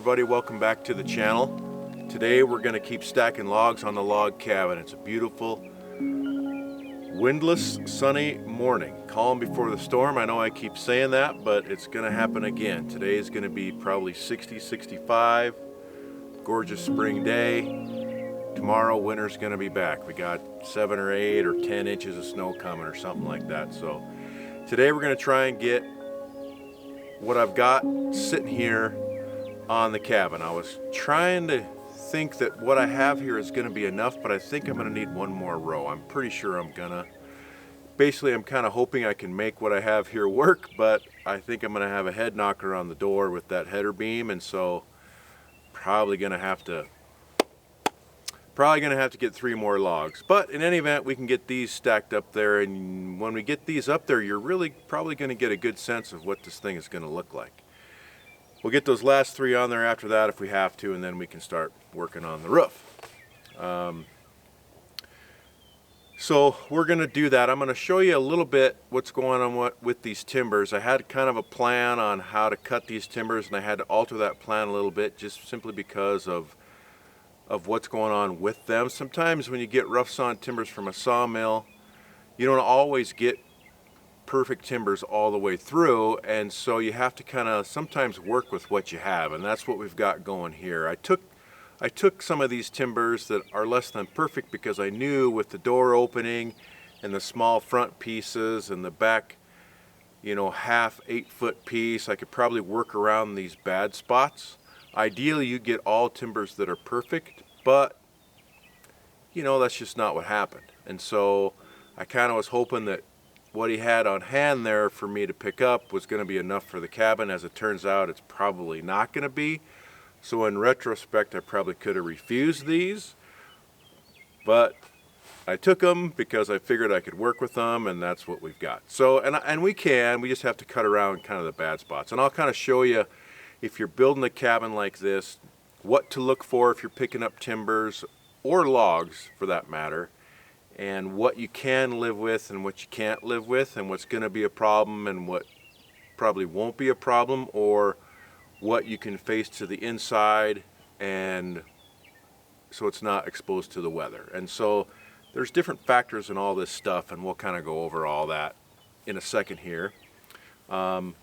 everybody, welcome back to the channel. Today we're going to keep stacking logs on the log cabin. It's a beautiful, windless, sunny morning. Calm before the storm. I know I keep saying that, but it's going to happen again. Today is going to be probably 60, 65. Gorgeous spring day. Tomorrow winter's going to be back. We got 7 or 8 or 10 inches of snow coming or something like that. So today we're going to try and get what I've got sitting here on the cabin. I was trying to think that what I have here is going to be enough, but I think I'm going to need one more row. I'm pretty sure I'm gonna. Basically, I'm kind of hoping I can make what I have here work, but I think I'm going to have a head knocker on the door with that header beam, and so probably going to have to get 3 more logs. But in any event, we can get these stacked up there, and when we get these up there, you're really probably going to get a good sense of what this thing is going to look like. We'll get those last 3 on there after that if we have to, and then we can start working on the roof. So we're going to do that. I'm going to show you a little bit what's going on with these timbers. I had kind of a plan on how to cut these timbers, and I had to alter that plan a little bit just simply because of what's going on with them. Sometimes when you get rough sawn timbers from a sawmill, you don't always get perfect timbers all the way through, and so you have to kind of sometimes work with what you have, and that's what we've got going here. I took some of these timbers that are less than perfect because I knew with the door opening and the small front pieces and the back, half 8-foot piece, I could probably work around these bad spots. Ideally, you get all timbers that are perfect, but that's just not what happened. And so I kind of was hoping that what he had on hand there for me to pick up was going to be enough for the cabin. As it turns out, it's probably not going to be. So in retrospect, I probably could have refused these, but I took them because I figured I could work with them, and that's what we've got. So, and we just have to cut around kind of the bad spots. And I'll kind of show you, if you're building a cabin like this, what to look for if you're picking up timbers or logs for that matter, and what you can live with and what you can't live with, and what's going to be a problem and what probably won't be a problem, or what you can face to the inside and so it's not exposed to the weather. And so there's different factors in all this stuff, and we'll kind of go over all that in a second here. And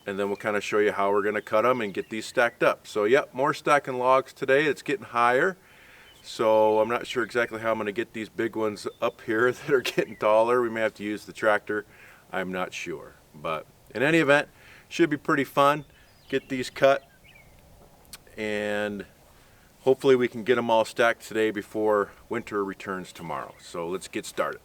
then we'll kind of show you how we're going to cut them and get these stacked up. So yep, more stacking logs today. It's getting higher. So I'm not sure exactly how I'm going to get these big ones up here that are getting taller. We may have to use the tractor. I'm not sure. But in any event, should be pretty fun. Get these cut, and hopefully we can get them all stacked today before winter returns tomorrow. So let's get started.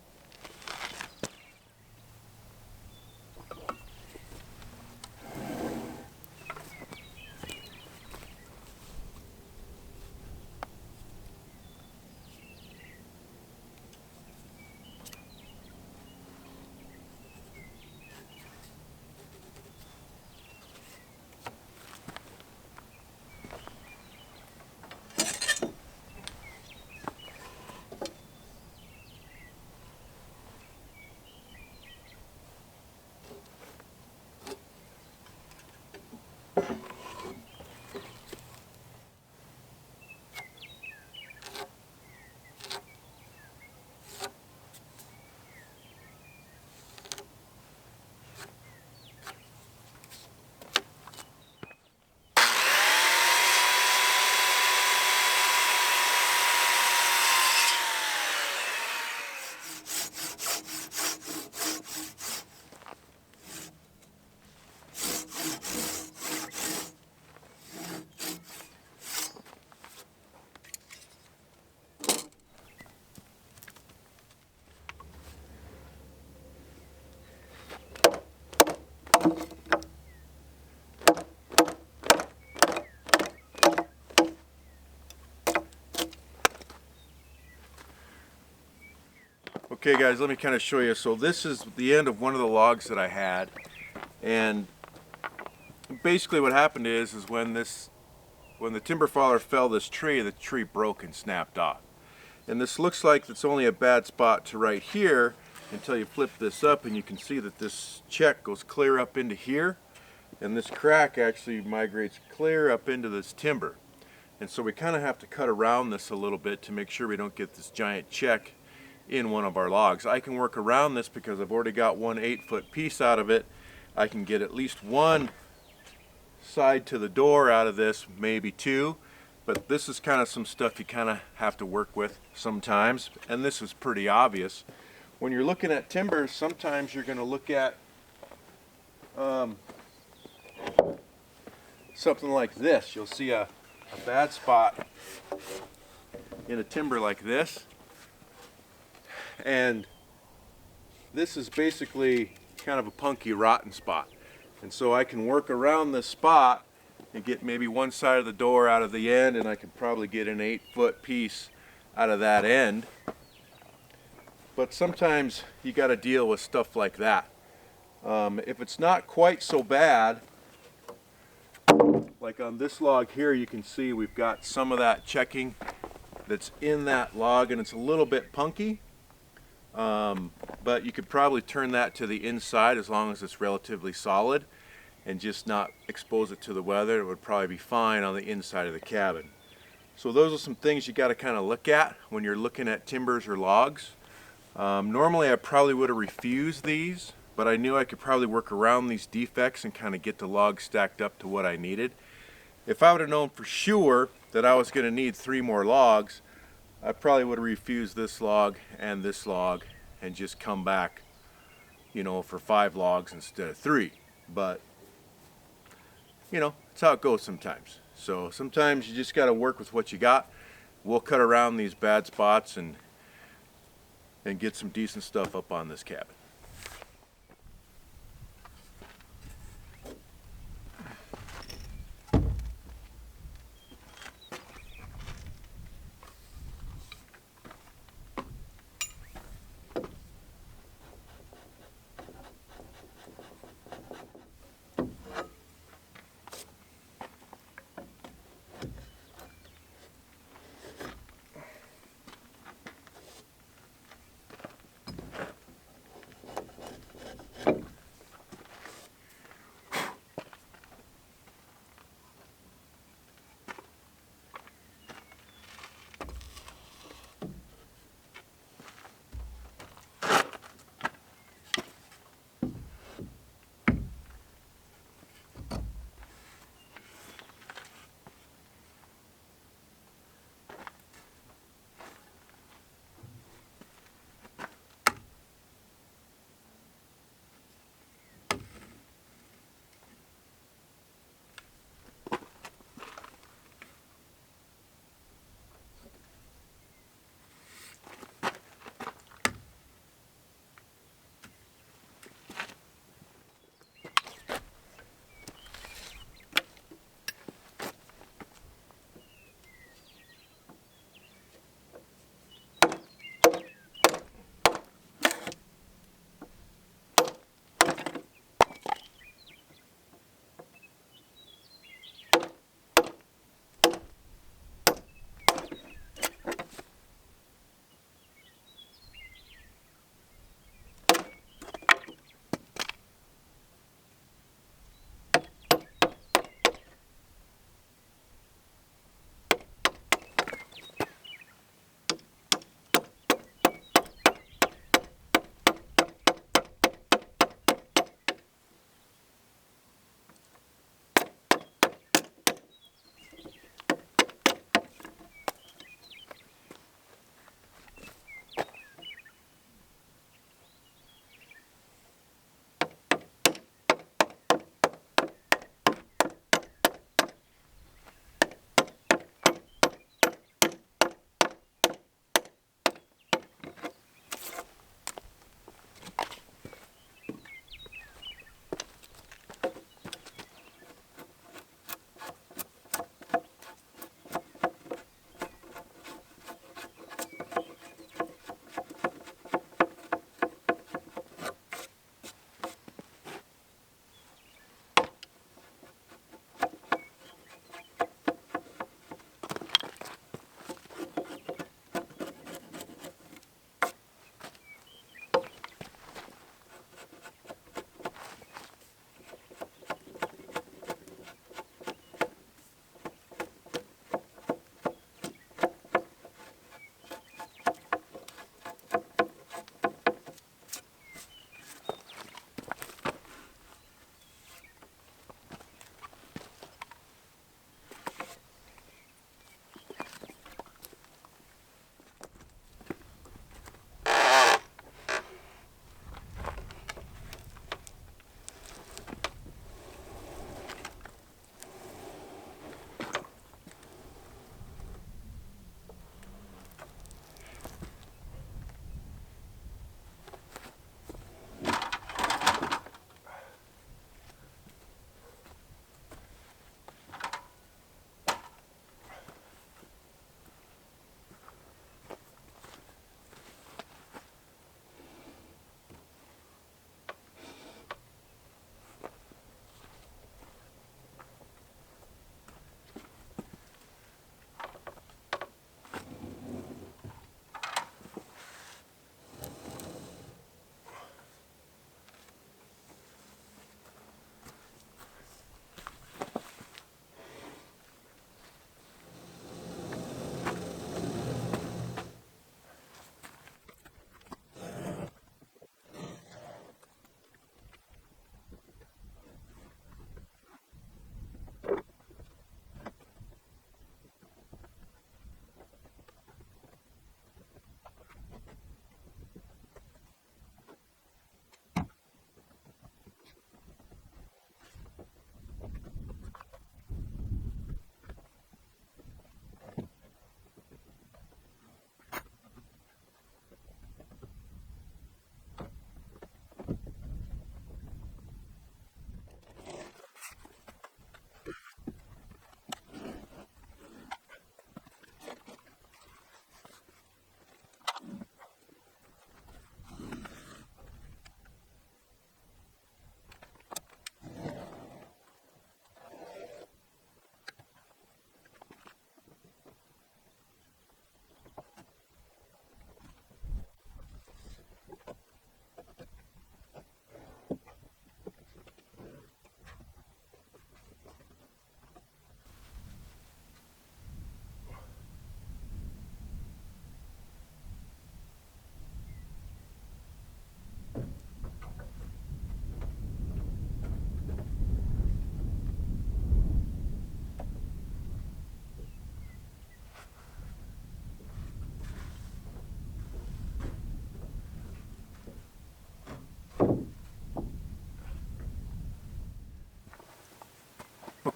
Okay guys, let me kind of show you. So this is the end of one of the logs that I had, and basically what happened is when the timber faller fell this tree, the tree broke and snapped off. And this looks like it's only a bad spot to right here until you flip this up, and you can see that this check goes clear up into here. and this crack actually migrates clear up into this timber. And so we kind of have to cut around this a little bit to make sure we don't get this giant check in one of our logs. I can work around this because I've already got one 8-foot piece out of it. I can get at least one side to the door out of this, maybe two, but this is kind of some stuff you kind of have to work with sometimes, and this is pretty obvious. When you're looking at timbers, sometimes you're going to look at something like this. You'll see a bad spot in a timber like this, and this is basically kind of a punky, rotten spot. And so I can work around this spot and get maybe one side of the door out of the end, and I can probably get an 8-foot piece out of that end. But sometimes you got to deal with stuff like that. If it's not quite so bad, like on this log here, you can see we've got some of that checking that's in that log, and it's a little bit punky. But you could probably turn that to the inside as long as it's relatively solid and just not expose it to the weather. It would probably be fine on the inside of the cabin. So those are some things you got to kind of look at when you're looking at timbers or logs. Normally I probably would have refused these, but I knew I could probably work around these defects and kind of get the log stacked up to what I needed. If I would have known for sure that I was going to need 3 more logs, I probably would have refused this log and just come back, you know, for 5 logs instead of 3. But, you know, that's how it goes sometimes. So sometimes you just got to work with what you got. We'll cut around these bad spots and get some decent stuff up on this cabin.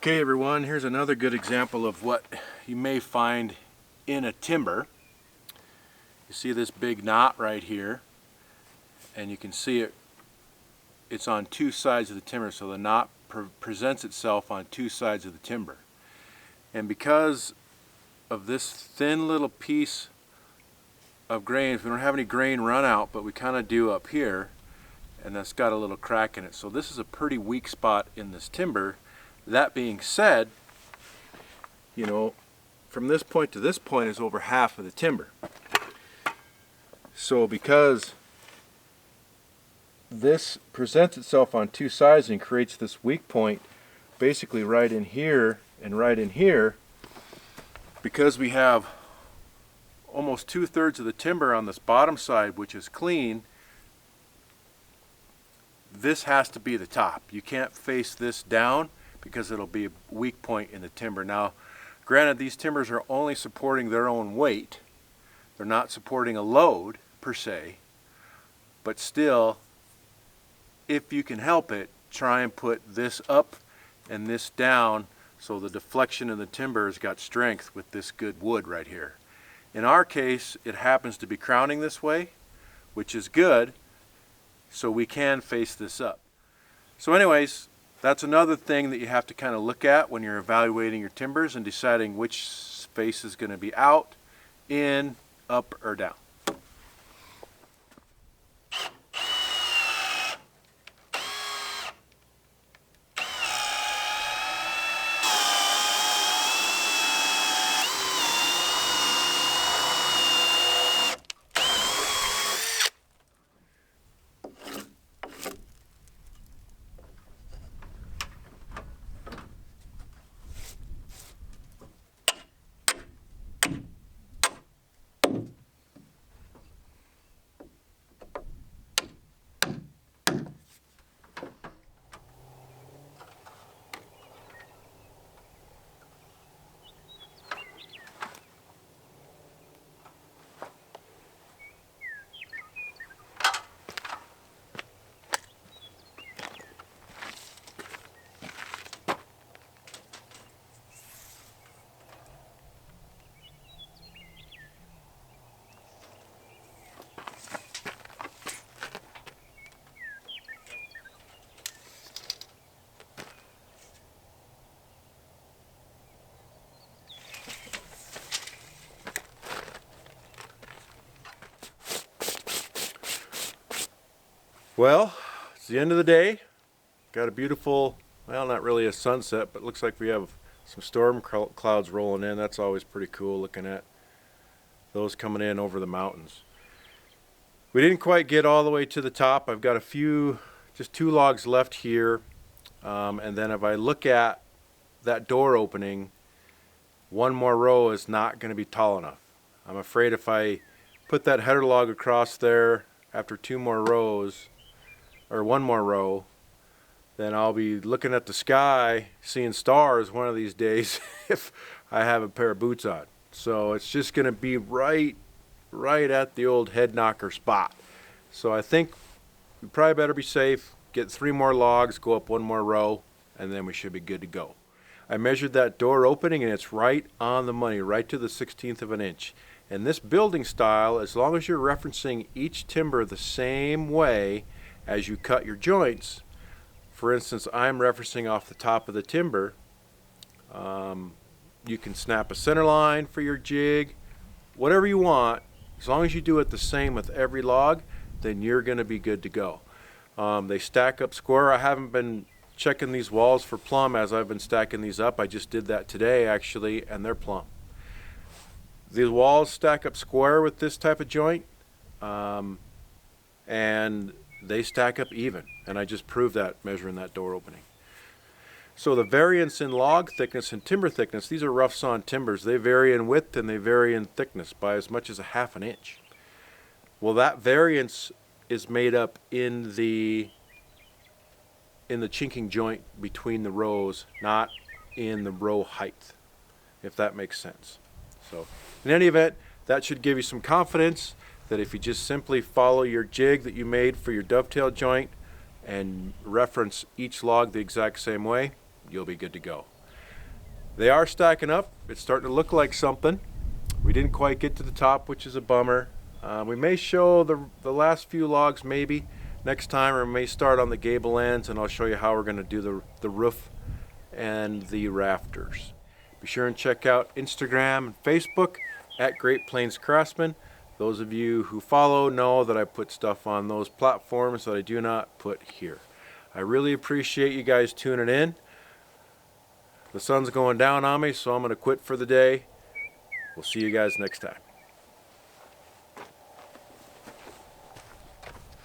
Okay everyone, here's another good example of what you may find in a timber. You see this big knot right here, and you can see it's on two sides of the timber, so the knot presents itself on two sides of the timber. And because of this thin little piece of grain, we don't have any grain run out, but we kind of do up here, and that's got a little crack in it. So this is a pretty weak spot in this timber. That being said, you know, from this point to this point is over half of the timber. So because this presents itself on two sides and creates this weak point basically right in here and right in here, because we have almost 2/3 of the timber on this bottom side which is clean, this has to be the top. You can't face this down because it'll be a weak point in the timber. Now, granted, these timbers are only supporting their own weight. They're not supporting a load per se, but still, if you can help it, try and put this up and this down so the deflection in the timber has got strength with this good wood right here. In our case, it happens to be crowning this way, which is good, so we can face this up. So anyways, that's another thing that you have to kind of look at when you're evaluating your timbers and deciding which face is going to be out, in, up, or down. Well, it's the end of the day. Got a beautiful, well, not really a sunset, but looks like we have some storm clouds rolling in. That's always pretty cool looking at those coming in over the mountains. We didn't quite get all the way to the top. I've got just 2 logs left here. And then if I look at that door opening, 1 more row is not going to be tall enough. I'm afraid if I put that header log across there after 2 more rows, or 1 more row, then I'll be looking at the sky, seeing stars one of these days if I have a pair of boots on. So it's just going to be right at the old head knocker spot. So I think we probably better be safe, get 3 more logs, go up 1 more row, and then we should be good to go. I measured that door opening and it's right on the money, right to the 1/16 of an inch. And this building style, as long as you're referencing each timber the same way as you cut your joints, for instance, I'm referencing off the top of the timber, you can snap a center line for your jig, whatever you want. As long as you do it the same with every log, then you're going to be good to go. They stack up square. I haven't been checking these walls for plumb as I've been stacking these up. I just did that today actually, and they're plumb. The walls stack up square with this type of joint, and they stack up even, and I just proved that measuring that door opening. So the variance in log thickness and timber thickness, these are rough sawn timbers, they vary in width and they vary in thickness by as much as 1/2 inch. Well, that variance is made up in the chinking joint between the rows, not in the row height, if that makes sense. So in any event, that should give you some confidence that if you just simply follow your jig that you made for your dovetail joint and reference each log the exact same way, you'll be good to go. They are stacking up. It's starting to look like something. We didn't quite get to the top, which is a bummer. We may show the last few logs maybe next time, or we may start on the gable ends, and I'll show you how we're going to do the roof and the rafters. Be sure and check out Instagram and Facebook at Great Plains Craftsman. Those of you who follow know that I put stuff on those platforms that I do not put here. I really appreciate you guys tuning in. The sun's going down on me, so I'm going to quit for the day. We'll see you guys next time.